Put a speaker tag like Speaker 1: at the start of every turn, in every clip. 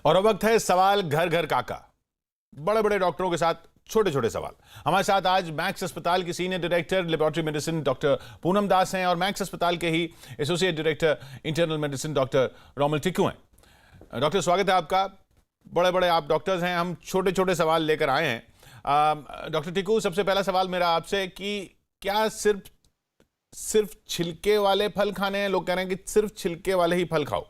Speaker 1: और अब वक्त है सवाल घर घर काका। बड़े बड़े डॉक्टरों के साथ छोटे छोटे सवाल। हमारे साथ आज मैक्स अस्पताल की senior director laboratory medicine doctor Poonam Das हैं और मैक्स अस्पताल के ही associate director internal medicine doctor Romal Tickoo हैं। डॉक्टर स्वागत है आपका। बड़े बड़े आप डॉक्टर्स हैं, हम छोटे छोटे सवाल लेकर आए हैं। डॉक्टर टिक्कू, सबसे पहला सवाल मेरा आपसे कि क्या सिर्फ छिलके वाले फल खाने हैं? लोग कह रहे हैं कि सिर्फ छिलके वाले ही फल खाओ।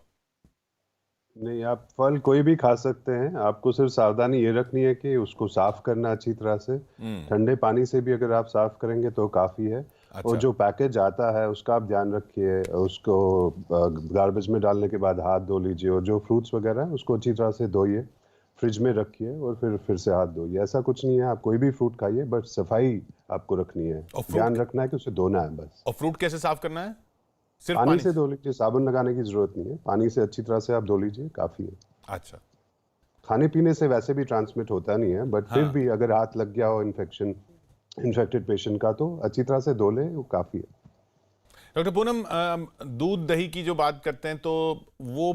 Speaker 2: नहीं, आप फल कोई भी खा सकते हैं। आपको सिर्फ सावधानी ये रखनी है कि उसको साफ करना अच्छी तरह से। ठंडे पानी से भी अगर आप साफ करेंगे तो काफ़ी है।
Speaker 1: अच्छा।
Speaker 2: और जो पैकेज आता है उसका आप ध्यान रखिए, उसको गार्बेज में डालने के बाद हाथ धो लीजिए। और जो फ्रूट्स वगैरह है उसको अच्छी तरह से धोइए, फ्रिज में रखिए और फिर से हाथ धोइए। ऐसा कुछ नहीं है, आप कोई भी फ्रूट खाइए, बट सफाई आपको रखनी है। ध्यान रखना है कि उसे धोना है बस।
Speaker 1: और फ्रूट कैसे साफ करना है? सिर्फ
Speaker 2: पानी से धो लीजिए, साबुन लगाने की जरूरत नहीं है। पानी से अच्छी तरह से आप धो लीजिए, काफी है।
Speaker 1: अच्छा।
Speaker 2: खाने पीने से वैसे भी ट्रांसमिट होता नहीं है, बट फिर भी अगर हाथ लग गया हो इन्फेक्टेड पेशेंट का, तो अच्छी तरह से धो लें, वो काफी है।
Speaker 1: डॉक्टर पूनम, दूध दही की जो बात करते हैं तो वो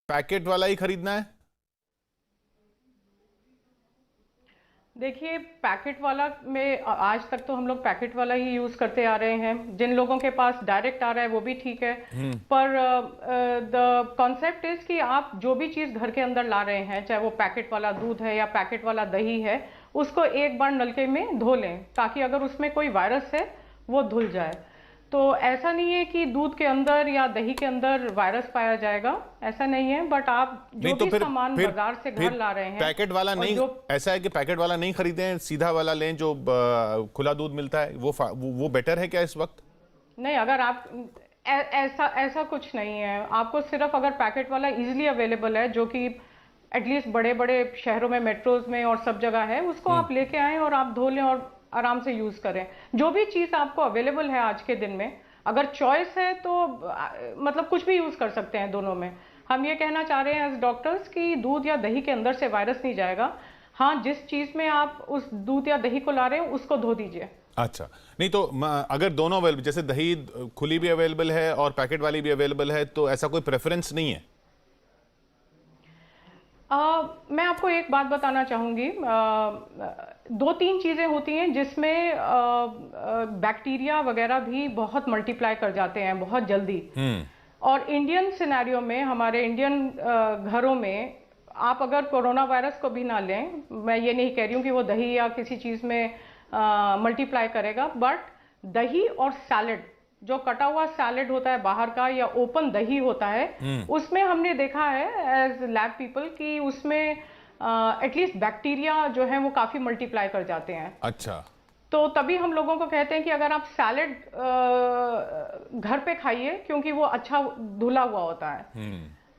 Speaker 1: पैकेट वाला ही खरीदना है?
Speaker 3: देखिए, पैकेट वाला में आज तक तो हम लोग पैकेट वाला ही यूज़ करते आ रहे हैं। जिन लोगों के पास डायरेक्ट आ रहा है वो भी ठीक है, पर द कॉन्सेप्ट इज़ कि आप जो भी चीज़ घर के अंदर ला रहे हैं, चाहे वो पैकेट वाला दूध है या पैकेट वाला दही है, उसको एक बार नलके में धो लें ताकि अगर उसमें कोई वायरस है वो धुल जाए। तो ऐसा नहीं है कि दूध के अंदर या दही के अंदर वायरस पाया जाएगा, ऐसा नहीं है। बट आप जो भी सामान बाजार से घर ला रहे हैं,
Speaker 1: पैकेट वाला नहीं, ऐसा है कि पैकेट वाला नहीं खरीदें, सीधा वाला लें जो खुला दूध मिलता है, वो बेटर है क्या इस वक्त?
Speaker 3: नहीं, अगर आप ऐसा कुछ नहीं है। आपको सिर्फ अगर पैकेट वाला इजीली अवेलेबल है, जो कि एटलीस्ट बड़े बड़े शहरों में, मेट्रोज में और सब जगह है, उसको आप लेके आएं और आप धो लें और आराम से यूज करें। जो भी चीज आपको अवेलेबल है आज के दिन में, अगर चॉइस है तो मतलब कुछ भी यूज कर सकते हैं दोनों में। हम ये कहना चाह रहे हैं एज डॉक्टर्स कि दूध या दही के अंदर से वायरस नहीं जाएगा। हाँ, जिस चीज में आप उस दूध या दही को ला रहे हैं उसको धो दीजिए।
Speaker 1: अच्छा, नहीं तो अगर दोनों अवेलेबल, जैसे दही खुली भी अवेलेबल है और पैकेट वाली भी अवेलेबल है, तो ऐसा कोई प्रेफरेंस नहीं है?
Speaker 3: मैं आपको एक बात बताना चाहूँगी। 2-3 चीज़ें होती हैं जिसमें बैक्टीरिया वगैरह भी बहुत मल्टीप्लाई कर जाते हैं बहुत जल्दी। और इंडियन सिनेरियो में, हमारे इंडियन घरों में, आप अगर कोरोना वायरस को भी ना लें, मैं ये नहीं कह रही हूँ कि वो दही या किसी चीज़ में मल्टीप्लाई करेगा, बट दही और सैलेड, जो कटा हुआ सैलेड होता है बाहर का या ओपन दही होता है, उसमें हमने देखा है एज लैब पीपल कि उसमें एटलीस्ट बैक्टीरिया जो है वो काफी मल्टीप्लाई कर जाते हैं।
Speaker 1: अच्छा।
Speaker 3: तो तभी हम लोगों को कहते हैं कि अगर आप सैलेड घर पे खाइए, क्योंकि वो अच्छा धुला हुआ होता है।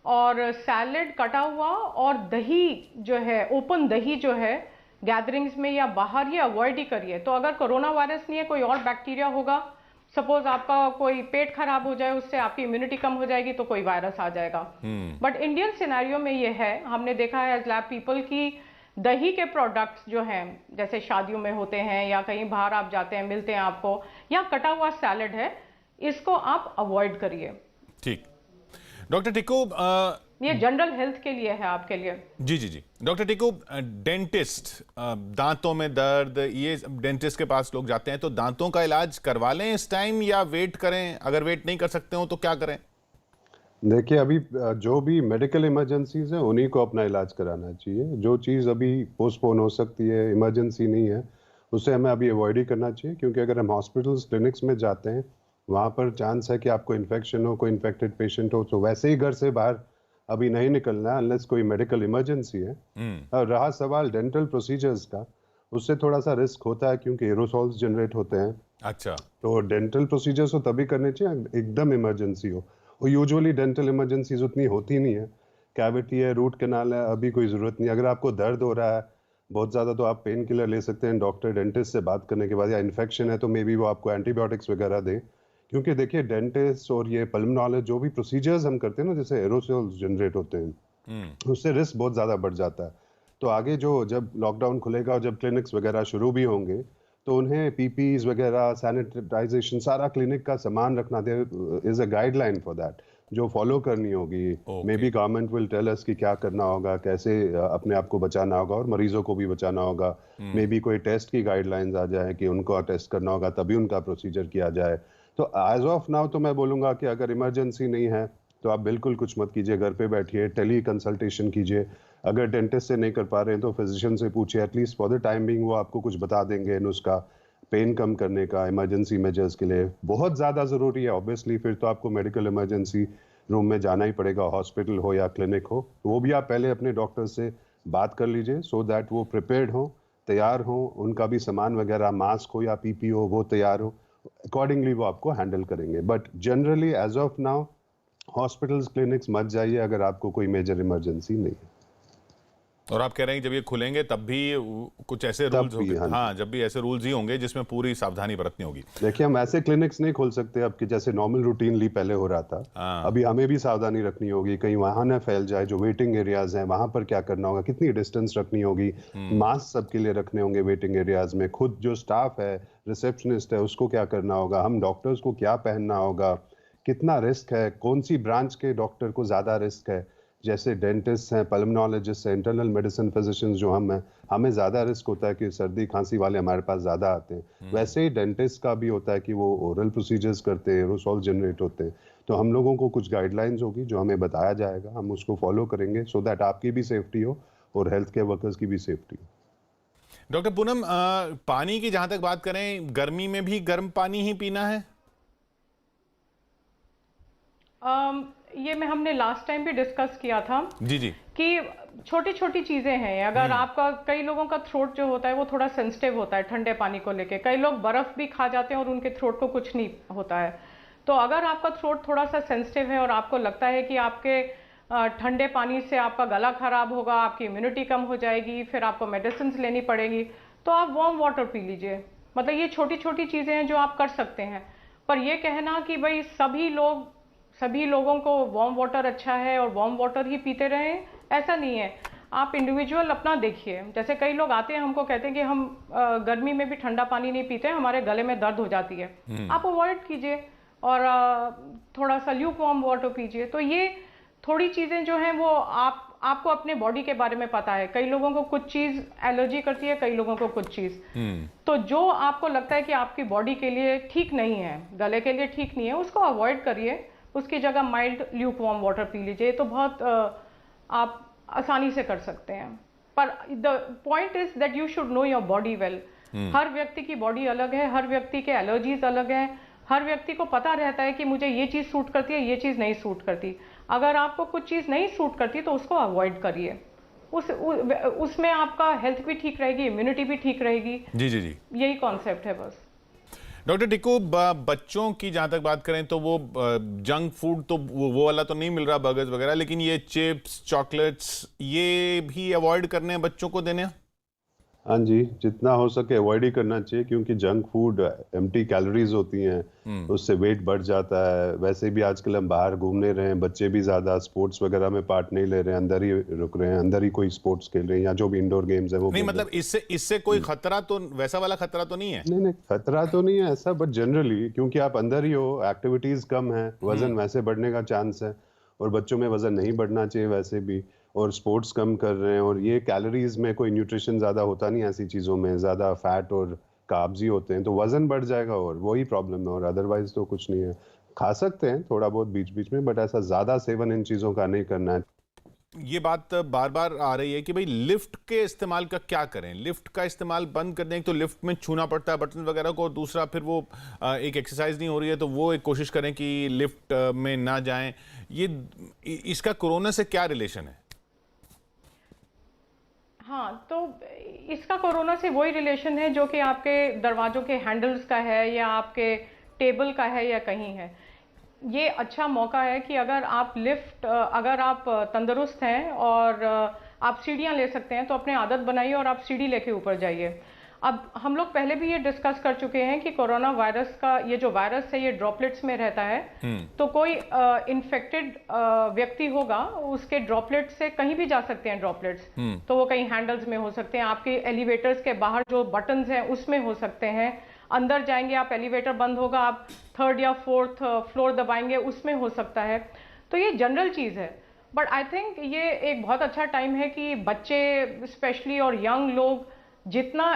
Speaker 3: और सैलेड कटा हुआ और दही जो है, ओपन दही जो है, गैदरिंग्स में या बाहर, ये अवॉइड ही करिए। तो अगर कोरोना वायरस नहीं है, कोई और बैक्टीरिया होगा, सपोज आपका कोई पेट खराब हो जाए, उससे आपकी इम्यूनिटी कम हो जाएगी तो कोई वायरस आ जाएगा। बट इंडियन सिनेरियो में ये है, हमने देखा है एज लैब पीपल कि दही के प्रोडक्ट्स जो हैं, जैसे शादियों में होते हैं या कहीं बाहर आप जाते हैं, मिलते हैं आपको, या कटा हुआ सैलेड है, इसको आप अवॉइड करिए।
Speaker 1: ठीक। डॉक्टर टिक्कू,
Speaker 3: ये जनरल हेल्थ के लिए है, आपके लिए।
Speaker 1: जी जी जी। डॉक्टर टिक्कू, डेंटिस्ट, दांतों में दर्द, ये डेंटिस्ट के पास लोग जाते हैं, तो दांतों का इलाज करवा लें इस टाइम या वेट करें? अगर वेट नहीं कर सकते हो तो क्या करें?
Speaker 2: देखिए, अभी जो भी मेडिकल इमरजेंसीज हैं उन्हीं को अपना इलाज कराना चाहिए। जो चीज़ अभी पोस्टपोन हो सकती है, इमरजेंसी नहीं है, उसे हमें अभी अवॉइड ही करना चाहिए। क्योंकि अगर हम हॉस्पिटल्स, क्लिनिक्स में जाते हैं, वहाँ पर चांस है कि आपको इन्फेक्शन हो, कोई इन्फेक्टेड पेशेंट हो, तो वैसे ही घर से बाहर अभी नहीं निकलना है अनलेस कोई मेडिकल इमरजेंसी है। और रहा सवाल डेंटल प्रोसीजर्स का, उससे थोड़ा सा रिस्क होता है क्योंकि एरोसॉल्स जनरेट होते हैं।
Speaker 1: अच्छा।
Speaker 2: तो डेंटल प्रोसीजर्स तो तभी करने चाहिए एकदम इमरजेंसी हो। और यूजुअली डेंटल इमरजेंसीज उतनी होती नहीं है। कैविटी है, रूट कैनाल है, अभी कोई ज़रूरत नहीं। अगर आपको दर्द हो रहा है बहुत ज़्यादा तो आप पेन किलर ले सकते हैं डॉक्टर डेंटिस्ट से बात करने के बाद, या इन्फेक्शन है तो मे बी वो आपको एंटीबायोटिक्स वगैरह दें। क्योंकि देखिए, डेंटिस्ट और ये पल्मोनोलॉजिस्ट जो भी प्रोसीजर्स हम करते हैं ना, जैसे एरोसोल्स जनरेट होते हैं, उससे रिस्क बहुत ज़्यादा बढ़ जाता है। तो आगे जो जब लॉकडाउन खुलेगा और जब क्लिनिक्स वगैरह शुरू भी होंगे, तो उन्हें पीपीईज वगैरह, सैनिटाइजेशन, सारा क्लिनिक का सामान रखना is a guideline for that. जो फॉलो करनी होगी। May be government will tell us कि क्या करना होगा, कैसे अपने आप को बचाना होगा और मरीजों को भी बचाना होगा। मे बी कोई टेस्ट की गाइडलाइंस आ जाए कि उनको टेस्ट करना होगा, तभी उनका प्रोसीजर किया जाए। तो एज ऑफ नाउ तो मैं बोलूँगा कि अगर इमरजेंसी नहीं है तो आप बिल्कुल कुछ मत कीजिए, घर पे बैठिए, टेली कंसल्टेशन कीजिए। अगर डेंटिस्ट से नहीं कर पा रहे हैं तो फिजिशियन से पूछिए, at least for the time being वो आपको कुछ बता देंगे नुस्खा पेन कम करने का, इमरजेंसी मेजर्स के लिए। बहुत ज़्यादा ज़रूरी है ऑब्वियसली, फिर तो आपको मेडिकल इमरजेंसी रूम में जाना ही पड़ेगा, हॉस्पिटल हो या क्लिनिक हो। वो भी आप पहले अपने डॉक्टर से बात कर लीजिए सो दैट वो प्रिपेयर्ड हो, तैयार हो, उनका भी सामान वगैरह मास्क हो या पीपी हो वो तैयार हो, अकॉर्डिंगली वो आपको हैंडल करेंगे। But generally as of now hospitals clinics मत जाइए अगर आपको कोई मेजर इमरजेंसी नहीं है।
Speaker 1: और आप कह रहे हैं जब ये खुलेंगे तब भी कुछ ऐसे रूल्स होंगे? हाँ, जब भी ऐसे रूल्स ही होंगे जिसमें पूरी सावधानी बरतनी होगी।
Speaker 2: देखिए हम ऐसे क्लिनिक्स नहीं खोल सकते अब कि जैसे नॉर्मल रूटीनली पहले हो रहा था। अभी हमें भी सावधानी रखनी होगी, कहीं वहां ना फैल जाए। जो वेटिंग एरियाज हैं वहां पर क्या करना होगा, कितनी डिस्टेंस रखनी होगी, मास्क सबके लिए रखने होंगे वेटिंग एरियाज में। खुद जो स्टाफ है, रिसेप्शनिस्ट है, उसको क्या करना होगा, हम डॉक्टर्स को क्या पहनना होगा, कितना रिस्क है, कौन सी ब्रांच के डॉक्टर को ज्यादा रिस्क है। जैसे डेंटिस्ट हैं, पल्मोनोलॉजिस्ट हैं, इंटरनल मेडिसिन फिजिशियंस जो हम हैं, हमें ज़्यादा रिस्क होता है कि सर्दी खांसी वाले हमारे पास ज़्यादा आते हैं। वैसे ही डेंटिस्ट का भी होता है कि वो ओरल प्रोसीजर्स करते हैं, एरोसॉल जनरेट होते हैं। तो हम लोगों को कुछ गाइडलाइंस होगी जो हमें बताया जाएगा, हम उसको फॉलो करेंगे सो दैट आपकी भी सेफ्टी हो और हेल्थ केयर वर्कर्स की भी सेफ्टी हो।
Speaker 1: डॉक्टर पूनम, पानी की जहां तक बात करें, गर्मी में भी गर्म पानी ही पीना है?
Speaker 3: ये में हमने लास्ट टाइम भी डिस्कस किया था
Speaker 1: जी जी,
Speaker 3: कि छोटी छोटी चीजें हैं। अगर आपका, कई लोगों का थ्रोट जो होता है वो थोड़ा सेंसिटिव होता है ठंडे पानी को लेके। कई लोग बर्फ भी खा जाते हैं और उनके थ्रोट को कुछ नहीं होता है। तो अगर आपका थ्रोट थोड़ा सा सेंसिटिव है और आपको लगता है कि आपके ठंडे पानी से आपका गला खराब होगा, आपकी इम्यूनिटी कम हो जाएगी, फिर आपको मेडिसिन लेनी पड़ेगी, तो आप वार्म वाटर पी लीजिए। मतलब ये छोटी छोटी चीजें हैं जो आप कर सकते हैं। पर ये कहना कि भाई सभी लोगों को वार्म वाटर अच्छा है और वार्म वाटर ही पीते रहें, ऐसा नहीं है। आप इंडिविजुअल अपना देखिए। जैसे कई लोग आते हैं, हमको कहते हैं कि हम गर्मी में भी ठंडा पानी नहीं पीते, हमारे गले में दर्द हो जाती है। आप अवॉइड कीजिए और थोड़ा सा ल्यूक वार्म वाटर पीजिए। तो ये थोड़ी चीज़ें जो हैं वो आपको अपने बॉडी के बारे में पता है। कई लोगों को कुछ चीज़ एलर्जी करती है, कई लोगों को कुछ चीज़। तो जो आपको लगता है कि आपकी बॉडी के लिए ठीक नहीं है, गले के लिए ठीक नहीं है, उसको अवॉइड करिए। उसकी जगह mild Luke warm water P लीजिए। तो बहुत आप आसानी से कर सकते हैं। पर the point is that you should know your body well. हर व्यक्ति की बॉडी अलग है, हर व्यक्ति के एलर्जीज अलग हैं, हर व्यक्ति को पता रहता है कि मुझे ये चीज़ सूट करती है, ये चीज़ नहीं सूट करती। अगर आपको कुछ चीज़ नहीं सूट करती तो उसको अवॉइड करिए। उसमें आपका हेल्थ भी ठीक रहेगी, इम्यूनिटी भी ठीक रहेगी।
Speaker 1: जी जी जी,
Speaker 3: यही कॉन्सेप्ट है बस।
Speaker 1: डॉक्टर टिक्कू, बच्चों की जहां तक बात करें तो वो जंक फूड तो वो वाला तो नहीं मिल रहा, बर्गर्स वगैरह, लेकिन ये चिप्स, चॉकलेट्स, ये भी अवॉइड करने हैं बच्चों को देने?
Speaker 2: हाँ जी, जितना हो सके अवॉइड ही करना चाहिए, क्योंकि जंक फूड एम्प्टी कैलोरीज होती हैं, उससे वेट बढ़ जाता है। वैसे भी आजकल हम बाहर घूमने रहे हैं, बच्चे भी ज़्यादा स्पोर्ट्स वगैरह में पार्ट नहीं ले रहे हैं, अंदर ही रुक रहे हैं, अंदर ही कोई स्पोर्ट्स खेल रहे हैं या जो भी इंडोर गेम्स है वो
Speaker 1: नहीं, मतलब इससे कोई खतरा तो, वैसा वाला खतरा तो नहीं है?
Speaker 2: नहीं, खतरा तो नहीं है ऐसा, बट जनरली क्योंकि आप अंदर ही हो, एक्टिविटीज कम है, वजन वैसे बढ़ने का चांस है, और बच्चों में वजन नहीं बढ़ना चाहिए वैसे भी, और स्पोर्ट्स कम कर रहे हैं, और ये कैलोरीज में कोई न्यूट्रिशन ज्यादा होता नहीं, ऐसी चीजों में ज्यादा फैट और कार्ब्स ही होते हैं, तो वजन बढ़ जाएगा और वही प्रॉब्लम है, और अदरवाइज तो कुछ नहीं है। खा सकते हैं थोड़ा बहुत बीच बीच में, बट ऐसा ज्यादा सेवन इन चीजों का नहीं करना है।
Speaker 1: ये बात बार बार आ रही है कि भाई लिफ्ट के इस्तेमाल का क्या करें? लिफ्ट का इस्तेमाल बंद कर दें, तो लिफ्ट में छूना पड़ता है बटन वगैरह को, और दूसरा फिर वो एक एक्सरसाइज नहीं हो रही है, तो वो एक कोशिश करें कि लिफ्ट में ना जाएं। ये इसका कोरोना से क्या रिलेशन है?
Speaker 3: हाँ, तो इसका कोरोना से वही रिलेशन है जो कि आपके दरवाजों के हैंडल्स का है या आपके टेबल का है या कहीं है। ये अच्छा मौका है कि अगर आप तंदुरुस्त हैं और आप सीढ़ियाँ ले सकते हैं तो अपने आदत बनाइए और आप सीढ़ी लेके ऊपर जाइए। अब हम लोग पहले भी ये डिस्कस कर चुके हैं कि कोरोना वायरस का ये जो वायरस है ये ड्रॉपलेट्स में रहता है। तो कोई इन्फेक्टेड व्यक्ति होगा, उसके ड्रॉपलेट से कहीं भी जा सकते हैं ड्रॉपलेट्स। तो वो कहीं हैंडल्स में हो सकते हैं, आपके एलिवेटर्स के बाहर जो बटन्स हैं उसमें हो सकते हैं, अंदर जाएंगे आप, एलिवेटर बंद होगा, आप 3rd या 4th फ्लोर दबाएंगे, उसमें हो सकता है। तो ये जनरल चीज़ है। बट आई थिंक ये एक बहुत अच्छा टाइम है कि बच्चे स्पेशली और यंग लोग जितना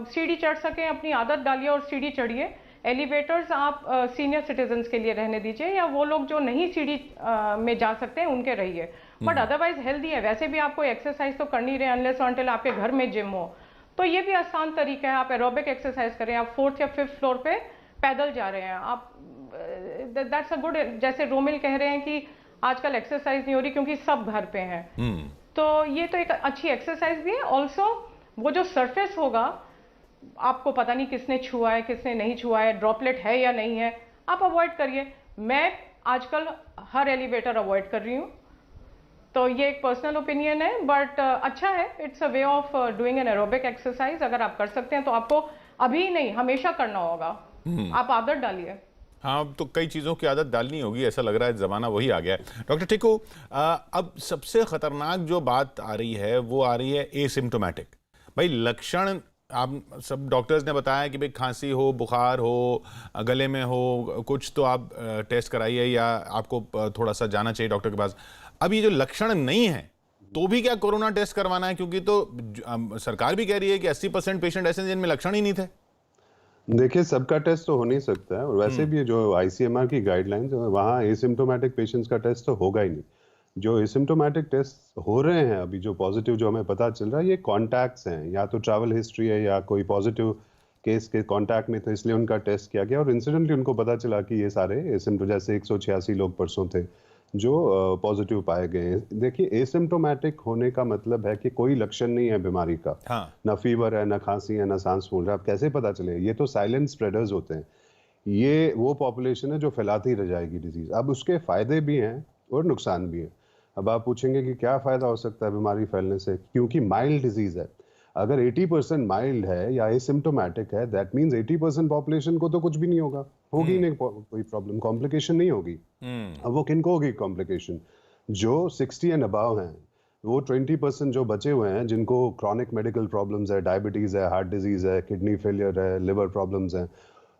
Speaker 3: सीढ़ी चढ़ सकें अपनी आदत डालिए और सीढ़ी चढ़िए। एलिवेटर्स आप सीनियर सिटीजन्स के लिए रहने दीजिए, या वो लोग जो नहीं सीढ़ी में जा सकते हैं उनके रहिए। बट अदरवाइज हेल्दी है। वैसे भी आपको एक्सरसाइज तो करनी रहे अनलेस अनटिल आपके घर में जिम हो, तो ये भी आसान तरीका है। आप एरोबिक एक्सरसाइज करें। आप 4th या 5th फ्लोर पे पैदल जा रहे हैं, आप दैट्स अ गुड। जैसे रोमिल कह रहे हैं कि आजकल एक्सरसाइज नहीं हो रही क्योंकि सब घर पे हैं, तो ये तो एक अच्छी एक्सरसाइज भी है। ऑल्सो वो जो सरफेस होगा, आपको पता नहीं किसने छुआ है किसने नहीं छुआ है, ड्रॉपलेट है या नहीं है, आप अवॉइड करिए। मैं आजकल हर एलिवेटर अवॉइड कर रही हूँ, तो ये एक पर्सनल ओपिनियन है, बट अच्छा है। It's a way of doing an aerobic exercise. अगर आप कर सकते हैं तो आपको अभी नहीं हमेशा करना होगा। आप आदत डालिए।
Speaker 1: हाँ, अब तो कई चीज़ों की आदत डालनी होगी, ऐसा लग रहा है ज़माना वही आ गया है। डॉक्टर टिक्कू, अब सबसे ख़तरनाक जो बात आ रही है वो आ रही है एसिम्टोमेटिक। भाई लक्षण आप सब डॉक्टर्स ने बताया कि भाई खांसी हो, बुखार हो, गले में हो कुछ, तो आप टेस्ट कराइए या आपको थोड़ा सा जाना चाहिए डॉक्टर के पास। अब ये जो लक्षण नहीं है तो भी क्या कोरोना टेस्ट करवाना है? क्योंकि तो सरकार भी कह रही है कि 80% पेशेंट ऐसे हैं जिनमें लक्षण ही नहीं थे।
Speaker 2: देखिए, सबका टेस्ट तो हो नहीं सकता है, और वैसे भी जो आईसीएमआर की गाइडलाइंस है वहाँ एसिम्टोमेटिक पेशेंट्स का टेस्ट तो होगा ही नहीं। जो एसिम्टोमेटिक टेस्ट हो रहे हैं अभी, जो पॉजिटिव जो हमें पता चल रहा है, ये कॉन्टैक्ट्स हैं, या तो ट्रैवल हिस्ट्री है या कोई पॉजिटिव केस के कॉन्टैक्ट में थे इसलिए उनका टेस्ट किया गया, और इंसिडेंटली उनको पता चला कि ये सारे एसिम्टो, जैसे 186 लोग परसों थे जो पॉजिटिव पाए गए हैं। देखिए, एसिम्टोमेटिक होने का मतलब है कि कोई लक्षण नहीं है बीमारी का।
Speaker 1: हाँ।
Speaker 2: ना फीवर है, ना खांसी है, ना सांस फूल रहा है। अब कैसे पता चले? ये तो साइलेंट स्प्रेडर्स होते हैं। ये वो पॉपुलेशन है जो फैलाती रह जाएगी डिजीज। अब उसके फायदे भी हैं और नुकसान भी हैं। अब आप पूछेंगे कि क्या फायदा हो सकता है बीमारी फैलने से, क्योंकि माइल्ड डिजीज है। अगर 80% माइल्ड है या एसिम्टोमेटिक है, दैट मींस 80% पॉपुलेशन को तो कुछ भी नहीं होगा, होगी नहीं कोई प्रॉब्लम, कॉम्प्लिकेशन नहीं होगी। अब वो किनको होगी कॉम्प्लिकेशन? जो 60 एंड अबव हैं। वो 20% जो बचे हुए हैं जिनको क्रॉनिक मेडिकल प्रॉब्लम्स है, डायबिटीज है, हार्ट डिजीज है, किडनी फेलियर है, लिवर प्रॉब्लम्स हैं,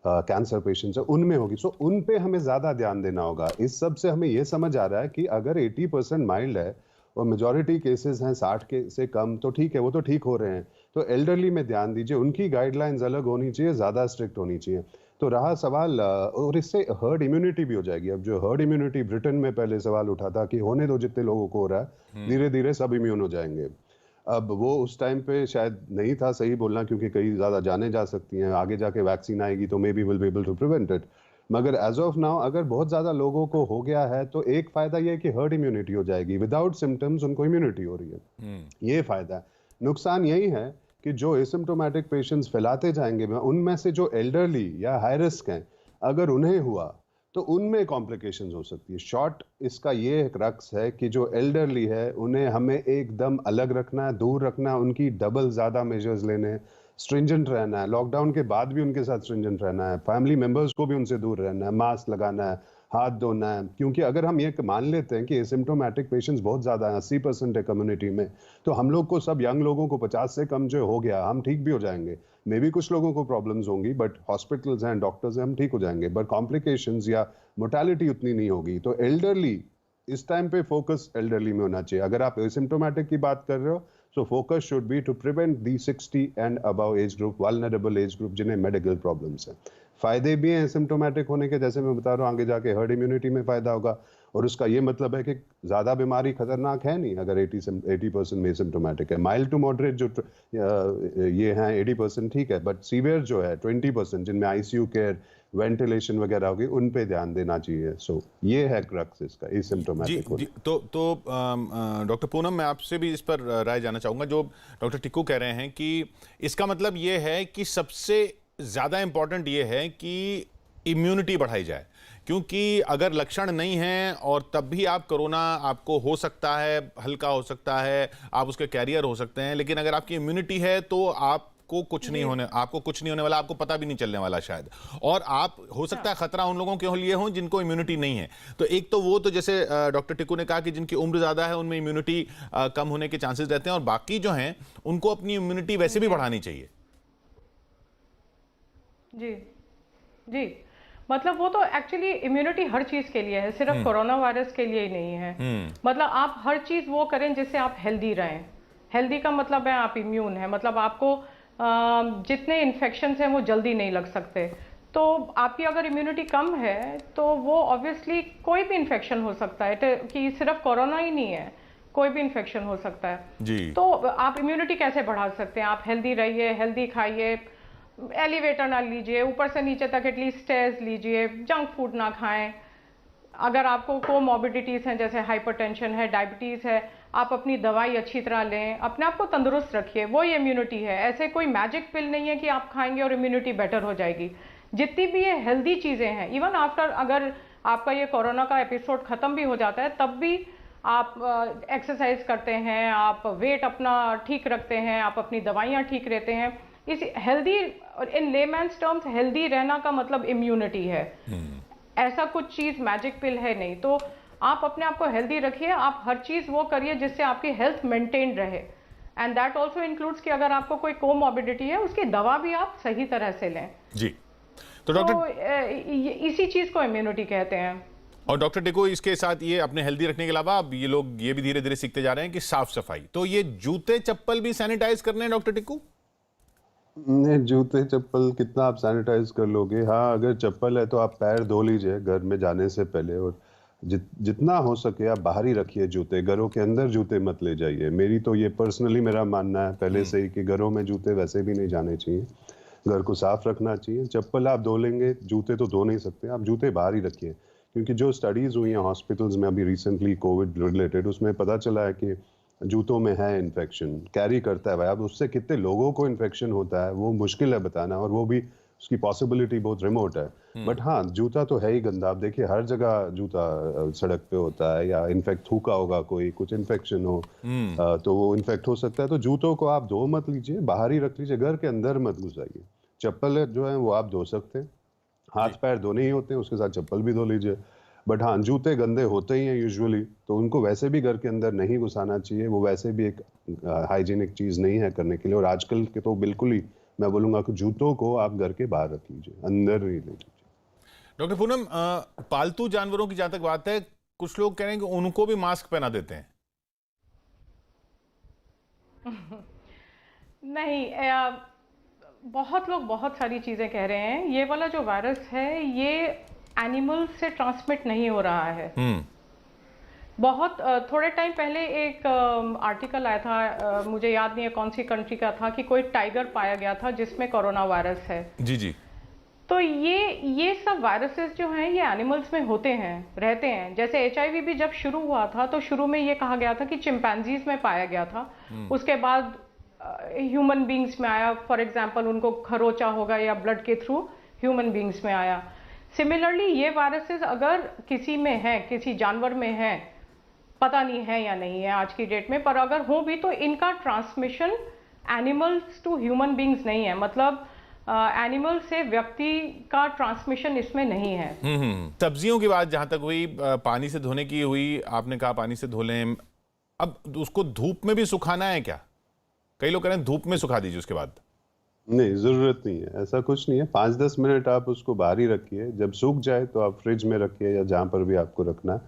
Speaker 2: कैंसर पेशेंट्स है, उनमें होगी। सो उन पे हमें ज्यादा ध्यान देना होगा। इस सब से हमें ये समझ आ रहा है कि अगर 80% माइल्ड है और मेजॉरिटी केसेस हैं 60 के से कम, तो ठीक है, वो तो ठीक हो रहे हैं। तो एल्डरली में ध्यान दीजिए, उनकी गाइडलाइंस अलग होनी चाहिए, ज्यादा स्ट्रिक्ट होनी चाहिए। तो रहा सवाल, और इससे हर्ड इम्यूनिटी भी हो जाएगी। अब जो हर्ड इम्यूनिटी ब्रिटेन में पहले सवाल उठा था कि होने दो, जितने लोगों को हो रहा है धीरे धीरे सब इम्यून हो जाएंगे। अब वो उस टाइम पे शायद नहीं था सही बोलना, क्योंकि कई ज्यादा जाने जा सकती हैं, आगे जाके वैक्सीन आएगी तो may be will be able to prevent it. मगर एज ऑफ नाउ अगर बहुत ज्यादा लोगों को हो गया है तो एक फायदा ये है कि हर्ड इम्यूनिटी हो जाएगी, विदाउट सिम्टम्स उनको इम्यूनिटी हो रही है। ये फायदा है। नुकसान यही है कि जो एसिम्टोमेटिक पेशेंट्स फैलाते जाएंगे, उनमें से जो एल्डरली या हाई रिस्क हैं, अगर उन्हें हुआ तो उनमें कॉम्प्लिकेशंस हो सकती है। शॉर्ट इसका ये एक रक्स है कि जो एल्डरली है उन्हें हमें एकदम अलग रखना है, दूर रखना है, उनकी डबल ज्यादा मेजर्स लेने हैं, स्ट्रिंजेंट रहना है, लॉकडाउन के बाद भी उनके साथ स्ट्रिंजेंट रहना है, फैमिली मेंबर्स को भी उनसे दूर रहना है, मास्क लगाना है, हाथ धोना है। क्योंकि अगर हम ये मान लेते हैं कि एसिम्टोमेटिक पेशेंट्स बहुत ज्यादा हैं, 80% है कम्युनिटी में, तो हम लोग को, सब यंग लोगों को 50 से कम जो हो गया, हम ठीक भी हो जाएंगे। मे भी कुछ लोगों को प्रॉब्लम्स होंगी, बट हॉस्पिटल्स हैं, डॉक्टर्स हैं, हम ठीक हो जाएंगे, बट कॉम्प्लिकेशंस या मोर्टेलिटी उतनी नहीं होगी। तो एल्डरली, इस टाइम पे फोकस एल्डरली में होना चाहिए। अगर आप एसिम्टोमेटिक की बात कर रहे हो, so focus should be to prevent the 60 and above age group, vulnerable age group जिन्हें मेडिकल प्रॉब्लम्स हैं। फायदे भी हैं एसिम्टोमेटिक होने के, जैसे मैं बता रहा हूँ, आगे जाके हर्ड इम्यूनिटी में फायदा होगा, और उसका ये मतलब है कि ज्यादा बीमारी खतरनाक है नहीं अगर 80% में एसिम्टोमेटिक है। माइल्ड टू मॉडरेट जो ये हैं 80% ठीक है, बट सीवियर जो है 20% जिनमें आईसीयू केयर, वेंटिलेशन वगैरह होगी, उन पे ध्यान देना चाहिए। सो ये है क्रक्स इसका, एसिम्टोमेटिक
Speaker 1: जी, तो डॉक्टर पूनम, मैं आपसे भी इस पर राय जानना चाहूँगा। जो डॉक्टर टिक्कू कह रहे हैं कि इसका मतलब ये है कि सबसे ज़्यादा इम्पॉर्टेंट ये है कि इम्यूनिटी बढ़ाई जाए, क्योंकि अगर लक्षण नहीं हैं और तब भी आप कोरोना आपको हो सकता है, हल्का हो सकता है, आप उसके कैरियर हो सकते हैं, लेकिन अगर आपकी इम्यूनिटी है तो आपको कुछ नहीं होने वाला, आपको पता भी नहीं चलने वाला शायद। और आप, हो सकता है खतरा उन लोगों के लिए हो जिनको इम्यूनिटी नहीं है। तो एक तो वो, तो जैसे डॉक्टर टिक्कू ने कहा कि जिनकी उम्र ज्यादा है उनमें इम्यूनिटी कम होने के चांसेस रहते हैं, और बाकी जो हैं उनको अपनी इम्यूनिटी वैसे भी बढ़ानी चाहिए।
Speaker 3: जी जी, मतलब वो तो एक्चुअली इम्यूनिटी हर चीज के लिए है, सिर्फ कोरोना वायरस के लिए ही नहीं है। मतलब आप हर चीज वो करें जिससे आप हेल्दी रहें। हेल्दी का मतलब है आप इम्यून है, मतलब आपको जितने इन्फेक्शन हैं वो जल्दी नहीं लग सकते। तो आपकी अगर इम्यूनिटी कम है तो वो ऑब्वियसली कोई भी इन्फेक्शन हो सकता है, कि सिर्फ कोरोना ही नहीं है, कोई भी इन्फेक्शन हो सकता है
Speaker 1: जी।
Speaker 3: तो आप इम्यूनिटी कैसे बढ़ा सकते हैं? आप हेल्दी रहिए, हेल्दी खाइए, एलिवेटर ना लीजिए, ऊपर से नीचे तक एटलीस्ट स्टेयर्स लीजिए, जंक फूड ना खाएं। अगर आपको कोमॉर्बिडिटीज़ हैं जैसे हाइपरटेंशन है, डायबिटीज़ है, आप अपनी दवाई अच्छी तरह लें, अपने आप को तंदुरुस्त रखिए, वही इम्यूनिटी है। ऐसे कोई मैजिक पिल नहीं है कि आप खाएंगे और इम्यूनिटी बेटर हो जाएगी। जितनी भी ये हेल्दी चीज़ें हैं, इवन आफ्टर अगर आपका ये कोरोना का एपिसोड ख़त्म भी हो जाता है तब भी आप एक्सरसाइज करते हैं, आप वेट अपना ठीक रखते हैं, आप अपनी दवाइयाँ ठीक रहते हैं, इस हेल्दी, इन लेमैन्स टर्म्स हेल्दी रहना का मतलब इम्यूनिटी है। ऐसा कुछ चीज़ मैजिक पिल है नहीं। तो आप अपने आप को हेल्दी रखिए, आप हर चीज़ वो करिए जिससे आपकी हेल्थ मेंटेन रहे, एंड दैट ऑल्सो इंक्लूड्स कि अगर आपको कोई कोमॉर्बिडिटी है उसकी दवा भी आप सही तरह से लें।
Speaker 1: जी। तो डॉक्टर,
Speaker 3: इसी चीज़ को इम्यूनिटी कहते हैं।
Speaker 1: और डॉक्टर टिक्कू, इसके साथ ये अपने हेल्दी रखने के अलावा अब ये लोग ये भी धीरे धीरे सीखते जा रहे हैं कि साफ सफाई, तो ये जूते चप्पल भी सैनिटाइज करने हैं डॉक्टर टिक्कू?
Speaker 2: नहीं, जूते चप्पल कितना आप सैनिटाइज कर लोगे? हाँ, अगर चप्पल है तो आप पैर धो लीजिए घर में जाने से पहले, और जितना हो सके आप बाहर ही रखिए जूते, घरों के अंदर जूते मत ले जाइए। मेरी तो ये पर्सनली मेरा मानना है पहले से ही कि घरों में जूते वैसे भी नहीं जाने चाहिए, घर को साफ रखना चाहिए। चप्पल आप धो लेंगे, जूते तो धो नहीं सकते, आप जूते बाहर ही रखिए। क्योंकि जो स्टडीज हुई हैं हॉस्पिटल्स में अभी रिसेंटली कोविड रिलेटेड, उसमें पता चला है कि जूतों में है इन्फेक्शन, कैरी करता है भाई। अब उससे कितने लोगों को इन्फेक्शन होता है वो मुश्किल है बताना, और वो भी उसकी पॉसिबिलिटी बहुत रिमोट है। बट हाँ, जूता तो है ही गंदा। आप देखिए हर जगह जूता सड़क पे होता है, या इन्फेक्ट थूका होगा कोई, कुछ इन्फेक्शन हो तो वो इन्फेक्ट हो सकता है। तो जूतों को आप धो मत लीजिए, बाहर ही रख लीजिए, घर के अंदर मत घुसाइए। चप्पल जो है वो आप धो सकते हैं, हाथ पैर धोने ही होते हैं, उसके साथ चप्पल भी धो लीजिए। बट हाँ, जूते गंदे होते ही हैं यूजुअली, तो उनको वैसे भी घर के अंदर नहीं घुसाना चाहिए। वो वैसे भी एक हाइजीनिक चीज नहीं है करने के लिए। और आजकल के तो बिल्कुल ही मैं बोलूंगा कि जूतों को आप घर के बाहर रख लीजिए, अंदर नहीं ले लीजिए।
Speaker 1: डॉक्टर पूनम, पालतू जानवरों की जहां तक बात है, कुछ लोग कह रहे हैं कि उनको भी मास्क पहना देते हैं।
Speaker 3: नहीं, बहुत लोग बहुत सारी चीज़ें कह रहे हैं। ये वाला जो वायरस है ये एनिमल से ट्रांसमिट नहीं हो रहा है। बहुत थोड़े टाइम पहले एक आर्टिकल आया था, मुझे याद नहीं है कौन सी कंट्री का था, कि कोई टाइगर पाया गया था जिसमें कोरोना वायरस है।
Speaker 1: जी जी।
Speaker 3: तो ये सब वायरसेस जो हैं ये एनिमल्स में होते हैं, रहते हैं। जैसे HIV भी जब शुरू हुआ था तो शुरू में ये कहा गया था कि चिंपैंजीज में पाया गया था, उसके बाद ह्यूमन बींग्स में आया। फॉर एग्जांपल उनको खरोचा होगा या ब्लड के थ्रू ह्यूमन बींग्स में आया। सिमिलरली ये वायरसेस अगर किसी में है, किसी जानवर में है, पता नहीं है या नहीं है आज की डेट में, पर अगर हो भी तो इनका transmission animals to human beings नहीं है। मतलब एनिमल से व्यक्ति का ट्रांसमिशन इसमें नहीं है।
Speaker 1: सब्जियों की बात जहां तक हुई, पानी से धोने की हुई, आपने कहा पानी से धो लें। अब उसको धूप में भी सुखाना है क्या? कई लोग कह रहे हैं धूप में सुखा दीजिए उसके बाद।
Speaker 2: नहीं, जरूरत नहीं है, ऐसा कुछ नहीं है। 5-10 मिनट आप उसको बाहर ही रखिए, जब सूख जाए तो आप फ्रिज में रखिए या जहां पर भी आपको रखना है,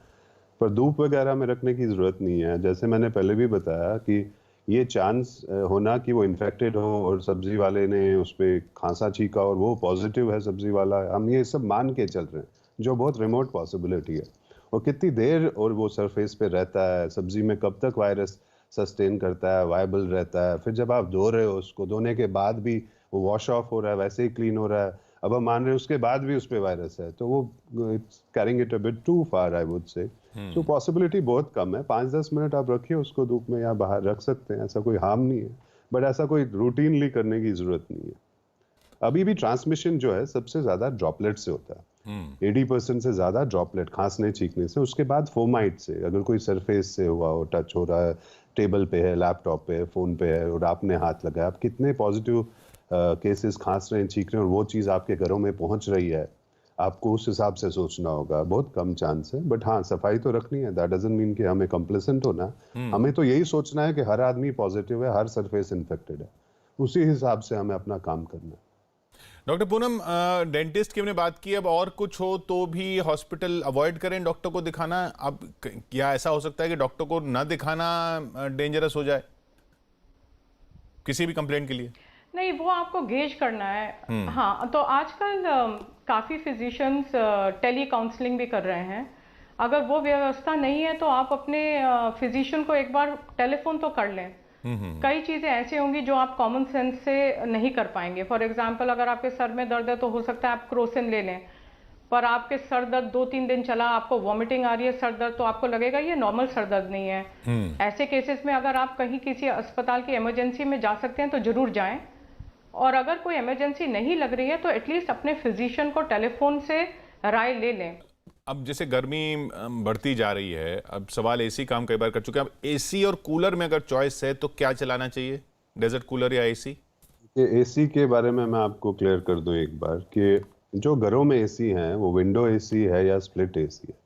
Speaker 2: पर धूप वगैरह में रखने की जरूरत नहीं है। जैसे मैंने पहले भी बताया कि ये चांस होना कि वो इन्फेक्टेड हो और सब्जी वाले ने उस पर खांसा छींका और वो पॉजिटिव है सब्जी वाला, हम ये सब मान के चल रहे हैं, जो बहुत रिमोट पॉसिबिलिटी है। और कितनी देर और वो सरफेस पे रहता है, सब्जी में कब तक वायरस सस्टेन करता है, वायबल रहता है, फिर जब आप धो रहे हो उसको, धोने के बाद भी वो वॉश ऑफ हो रहा है, वैसे ही क्लीन हो रहा है, अब हम मान रहे हैं उसके बाद भी उस पर वायरस है, तो वो it's carrying it a bit too far, I would say. तो पॉसिबिलिटी बहुत कम है। 5-10 मिनट आप रखिए उसको धूप में या बाहर रख सकते हैं, ऐसा कोई हार्म नहीं है, बट ऐसा कोई रूटीनली करने की जरूरत नहीं है। अभी भी ट्रांसमिशन जो है सबसे ज्यादा ड्रॉपलेट से होता है, 80% से ज्यादा ड्रॉपलेट खांसने छींकने से, उसके बाद फोमाइट से, अगर कोई सरफेस से हुआ हो, टच हो रहा है, टेबल पे है, लैपटॉप पे है, फोन पे है और आपने हाथ लगाया, आप कितने पॉजिटिव केसेस खांस रहे हैं, छींक रहे हैं, और वो चीज आपके घरों में पहुंच रही है, आपको उस हिसाब से सोचना होगा। बहुत कम चांस है, बट हाँ, सफाई तो रखनी है। दैट डजंट मीन कि हमें कंप्लेसेंट होना है। हमें तो यही सोचना है कि हर आदमी पॉजिटिव है, हर सरफेस इन्फेक्टेड है, उसी हिसाब से हमें अपना काम करना है।
Speaker 1: डॉक्टर पूनम, डेंटिस्ट की हमने बात की, अब और कुछ हो तो भी हॉस्पिटल अवॉइड करें डॉक्टर को दिखाना। अब क्या ऐसा हो सकता है कि डॉक्टर को ना दिखाना डेंजरस हो जाए किसी भी कंप्लेंट के लिए?
Speaker 3: नहीं, वो आपको गेज करना है। हाँ, तो आजकल काफ़ी फिजिशियंस टेली काउंसलिंग भी कर रहे हैं। अगर वो व्यवस्था नहीं है तो आप अपने फिजिशियन को एक बार टेलीफोन तो कर लें। कई चीज़ें ऐसी होंगी जो आप कॉमन सेंस से नहीं कर पाएंगे। फॉर एग्जांपल, अगर आपके सर में दर्द है तो हो सकता है आप क्रोसिन ले लें, पर आपके सर दर्द 2-3 दिन चला, आपको वॉमिटिंग आ रही है सर दर्द, तो आपको लगेगा ये नॉर्मल सर दर्द नहीं है। ऐसे केसेस में अगर आप कहीं किसी अस्पताल की इमरजेंसी में जा सकते हैं तो जरूर जाएं। और अगर कोई इमरजेंसी नहीं लग रही है तो एटलीस्ट अपने फिजिशियन को टेलीफोन से राय ले लें।
Speaker 1: अब जैसे गर्मी बढ़ती जा रही है, अब सवाल एसी काम कई बार कर चुके हैं, अब एसी और कूलर में अगर चॉइस है तो क्या चलाना चाहिए, डेजर्ट कूलर या एसी?
Speaker 2: एसी के बारे में मैं आपको क्लियर कर दूं एक बार कि जो घरों में एसी हैं वो विंडो एसी है या स्प्लिट एसी है,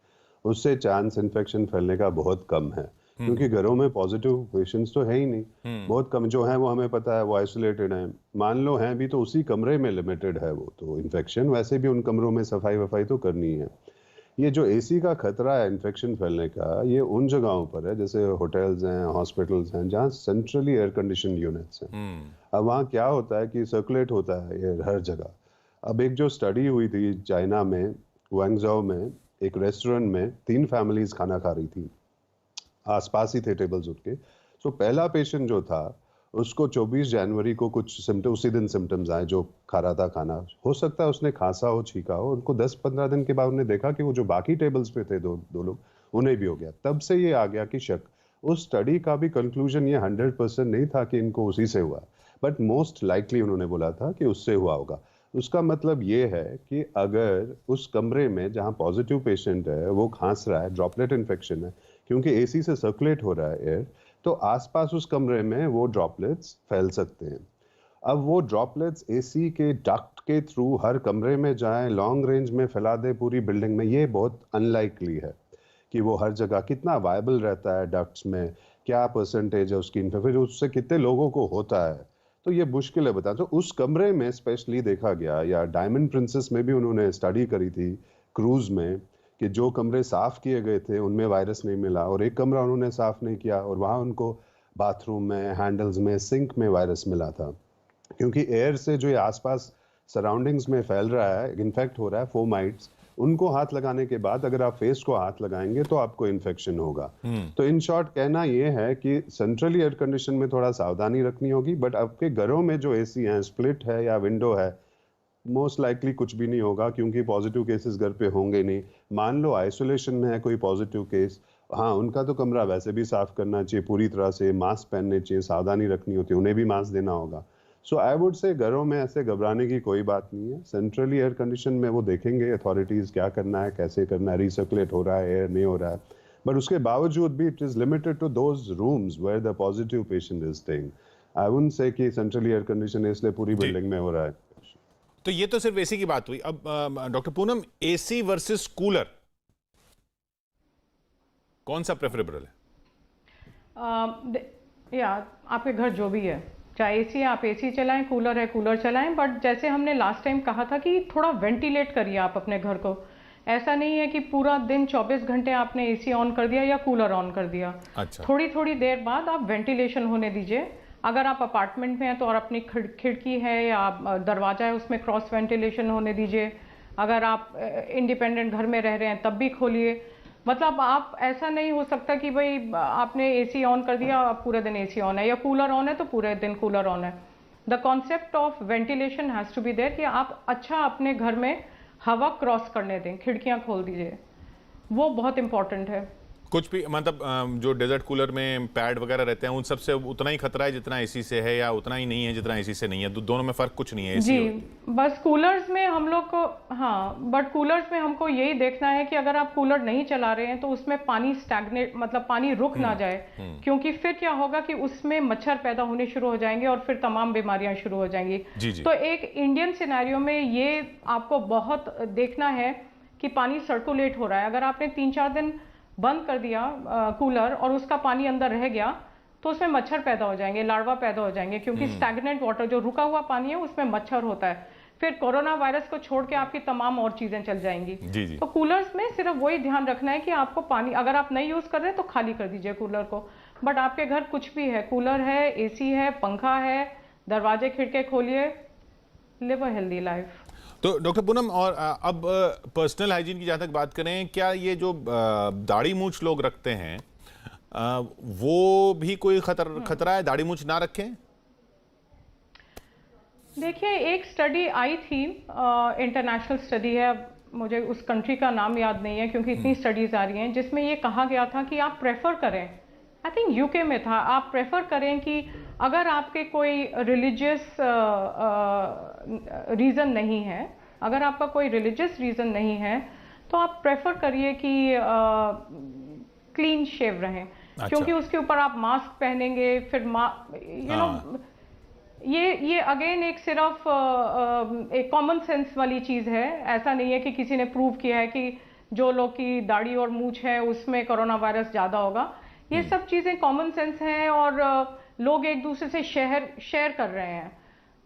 Speaker 2: उससे चांस इन्फेक्शन फैलने का बहुत कम है। क्योंकि घरों में पॉजिटिव पेशेंट्स तो है ही नहीं, बहुत कम जो हैं वो हमें पता है वो आइसोलेटेड हैं, मान लो हैं भी तो उसी कमरे में लिमिटेड है वो, तो इन्फेक्शन वैसे भी उन कमरों में सफाई वफाई तो करनी है। ये जो एसी का खतरा है इन्फेक्शन फैलने का, ये उन जगहों पर है जैसे होटल्स हैं, हॉस्पिटल्स हैं, जहाँ सेंट्रली एयर कंडीशन यूनिट्स हैं। अब वहाँ क्या होता है कि सर्कुलेट होता है ये हर जगह। अब एक जो स्टडी हुई थी चाइना में, गुआंगझो में, एक रेस्टोरेंट में 3 फैमिलीज खाना खा रही थी, आसपास ही थे टेबल्स उनके। सो पहला पेशेंट जो था उसको 24 जनवरी को कुछ सिम्टम, उसी दिन सिम्टम्स आए जो खा रहा था खाना, हो सकता है उसने खांसा हो, छींका हो, उनको 10-15 दिन के बाद उन्हें देखा कि वो जो बाकी टेबल्स पे थे दो लोग, उन्हें भी हो गया। तब से ये आ गया कि शक। उस स्टडी का भी कंक्लूजन ये 100% नहीं था कि इनको उसी से हुआ, बट मोस्ट लाइकली उन्होंने बोला था कि उससे हुआ होगा। उसका मतलब ये है कि अगर उस कमरे में जहां पॉजिटिव पेशेंट है वो खांस रहा है, ड्रॉपलेट इन्फेक्शन है, क्योंकि एसी से सर्कुलेट हो रहा है एयर, तो आसपास उस कमरे में वो ड्रॉपलेट्स फैल सकते हैं। अब वो ड्रॉपलेट्स एसी के डक्ट के थ्रू हर कमरे में जाएं, लॉन्ग रेंज में फैला दे पूरी बिल्डिंग में, ये बहुत अनलाइकली है कि वो हर जगह। कितना वायबल रहता है डक्ट्स में, क्या परसेंटेज है उसकी इन्फेक्शन, फिर उससे कितने लोगों को होता है, तो ये मुश्किल है बता। तो उस कमरे में स्पेशली देखा गया, या डायमंड प्रिंसेस में भी उन्होंने स्टडी करी थी क्रूज में, कि जो कमरे साफ किए गए थे उनमें वायरस नहीं मिला, और एक कमरा उन्होंने साफ नहीं किया और वहाँ उनको बाथरूम में, हैंडल्स में, सिंक में वायरस मिला था। क्योंकि एयर से जो ये आसपास सराउंडिंग्स में फैल रहा है, इन्फेक्ट हो रहा है, फोमाइट्स, उनको हाथ लगाने के बाद अगर आप फेस को हाथ लगाएंगे तो आपको इन्फेक्शन होगा। तो इन शॉर्ट कहना ये है कि सेंट्रली एयर कंडीशन में थोड़ा सावधानी रखनी होगी, बट आपके घरों में जो एसी है, स्प्लिट है या विंडो है, मोस्ट लाइकली कुछ भी नहीं होगा, क्योंकि पॉजिटिव केसेस घर पे होंगे नहीं। मान लो आइसोलेशन में है कोई पॉजिटिव केस, हाँ उनका तो कमरा वैसे भी साफ करना चाहिए पूरी तरह से, मास्क पहनने चाहिए, सावधानी रखनी होती है, उन्हें भी मास्क देना होगा। सो आई वुड से घरों में ऐसे घबराने की कोई बात नहीं है। सेंट्रली एयर कंडीशन में वो देखेंगे अथॉरिटीज क्या करना है, कैसे करना है, रिसर्कुलेट हो रहा है एयर, नहीं हो रहा है, बट उसके बावजूद भी it is limited to those rooms where the positive patient is staying. I wouldn't say कि सेंट्रली एयर कंडीशन इसलिए पूरी बिल्डिंग में हो रहा है।
Speaker 1: तो ये तो सिर्फ एसी की बात हुई। अब doctor Poonam, AC versus cooler कौन सा प्रेफरेबल है?
Speaker 3: या आपके घर जो भी है, चाहे एसी है आप एसी चलाएं, कूलर है कूलर चलाएं, बट जैसे हमने लास्ट टाइम कहा था कि थोड़ा वेंटिलेट करिए आप अपने घर को। ऐसा नहीं है कि पूरा दिन 24 घंटे आपने एसी ऑन कर दिया या कूलर ऑन कर दिया।
Speaker 1: अच्छा।
Speaker 3: थोड़ी थोड़ी देर बाद आप वेंटिलेशन होने दीजिए। अगर आप अपार्टमेंट में हैं तो और अपनी खिड़की है या दरवाजा है उसमें क्रॉस वेंटिलेशन होने दीजिए। अगर आप इंडिपेंडेंट घर में रह रहे हैं तब भी खोलिए। मतलब आप, ऐसा नहीं हो सकता कि भाई आपने एसी ऑन कर दिया, पूरे दिन एसी ऑन है, या कूलर ऑन है तो पूरे दिन कूलर ऑन है। The concept of ventilation has to be there, कि आप अच्छा अपने घर में हवा क्रॉस करने दें, खिड़कियां खोल दीजिए, वो बहुत इंपॉर्टेंट है।
Speaker 1: कुछ भी मतलब जो डेजर्ट कूलर में पैड वगैरह रहते हैं उन सबसे उतना ही खतरा है जितना एसी से है, या उतना ही नहीं है जितना एसी से नहीं है? दोनों में फर्क कुछ नहीं है एसी
Speaker 3: जी, बस कूलर्स में हम लोग को, हाँ, बट कूलर्स में हमको यही देखना है कि अगर आप कूलर नहीं चला रहे हैं तो उसमें पानी स्टैग्नेट, मतलब पानी रुक ना जाए, क्योंकि फिर क्या होगा कि उसमें मच्छर पैदा होने शुरू हो जाएंगे और फिर तमाम बीमारियां शुरू हो जाएंगी।
Speaker 1: जी।
Speaker 3: तो एक इंडियन सिनेरियो में ये आपको बहुत देखना है कि पानी सर्कुलेट हो रहा है। अगर आपने 3-4 दिन बंद कर दिया कूलर और उसका पानी अंदर रह गया तो उसमें मच्छर पैदा हो जाएंगे, लार्वा पैदा हो जाएंगे, क्योंकि स्टैग्नेंट वाटर, जो रुका हुआ पानी है, उसमें मच्छर होता है। फिर कोरोना वायरस को छोड़ के आपकी तमाम और चीजें चल जाएंगी।
Speaker 1: जी जी।
Speaker 3: तो कूलर्स में सिर्फ वही ध्यान रखना है कि आपको पानी, अगर आप नहीं यूज कर रहे हैं तो खाली कर दीजिए कूलर को। बट आपके घर कुछ भी है, कूलर है, एसी है, पंखा है, दरवाजे खिड़के खोलिए, लिव अ हेल्दी लाइफ।
Speaker 1: तो डॉक्टर पूनम, और अब पर्सनल हाइजीन की जहाँ तक बात करें, क्या ये जो दाढ़ी मूछ लोग रखते हैं वो भी कोई खतरा है, दाढ़ी मूछ ना रखें?
Speaker 3: देखिए, एक स्टडी आई थी, इंटरनेशनल स्टडी है, अब मुझे उस कंट्री का नाम याद नहीं है क्योंकि इतनी स्टडीज आ रही हैं, जिसमें ये कहा गया था कि आप प्रेफर करें, आई थिंक यूके में था, आप प्रेफर करें कि अगर आपके कोई रिलीजियस रीज़न नहीं है, अगर आपका कोई रिलीजियस रीज़न नहीं है, तो आप प्रेफर करिए कि क्लीन शेव रहें।
Speaker 1: अच्छा।
Speaker 3: क्योंकि उसके ऊपर आप मास्क पहनेंगे, फिर यू नो, ये अगेन एक सिर्फ एक कॉमन सेंस वाली चीज़ है। ऐसा नहीं है कि किसी ने प्रूव किया है कि जो लोग की दाढ़ी और मूछ है उसमें कोरोना वायरस ज़्यादा होगा। ये सब चीज़ें कॉमन सेंस हैं और लोग एक दूसरे से शेयर कर रहे हैं।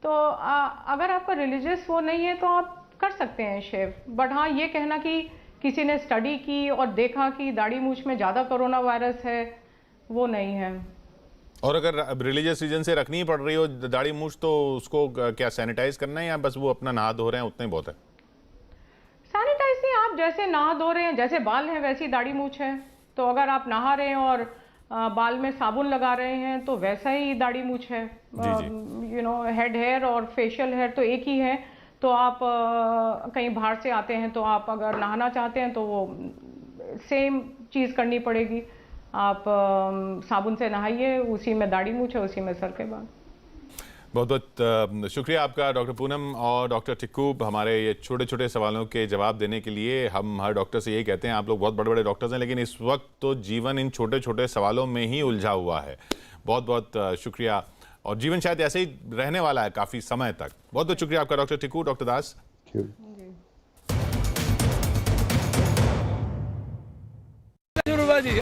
Speaker 3: तो अगर आपका रिलीजियस वो नहीं है तो आप कर सकते हैं शेव। बट हाँ, ये कहना कि किसी ने स्टडी की और देखा कि दाढ़ी मूछ में ज़्यादा कोरोना वायरस है, वो नहीं है।
Speaker 1: और अगर रिलीजियस रीजन से रखनी ही पड़ रही हो दाढ़ी मूछ, तो उसको क्या सैनिटाइज करना है या बस वो अपना नहा धो रहे हैं उतना ही बहुत है?
Speaker 3: सैनिटाइज नहीं, आप जैसे नहा धो रहे हैं, जैसे बाल हैं वैसी दाढ़ी मूछ है। तो अगर आप नहा रहे हैं और बाल में साबुन लगा रहे हैं तो वैसा ही दाढ़ी मूछ है। यू नो, हेड हेयर और फेशियल हेयर तो एक ही है। तो आप कहीं बाहर से आते हैं तो आप अगर नहाना चाहते हैं तो वो सेम चीज़ करनी पड़ेगी। आप साबुन से नहाइए, उसी में दाढ़ी मूछ है, उसी में सर के बाल।
Speaker 1: बहुत बहुत शुक्रिया आपका डॉक्टर पूनम और डॉक्टर टिक्कू, हमारे ये छोटे छोटे सवालों के जवाब देने के लिए। हम हर डॉक्टर से यही कहते हैं, आप लोग बहुत बड़े बड़े डॉक्टर्स हैं, लेकिन इस वक्त तो जीवन इन छोटे छोटे सवालों में ही उलझा हुआ है। बहुत बहुत शुक्रिया, और जीवन शायद ऐसे ही रहने वाला है काफ़ी समय तक। बहुत बहुत शुक्रिया आपका डॉक्टर टिक्कू, डॉक्टर दास।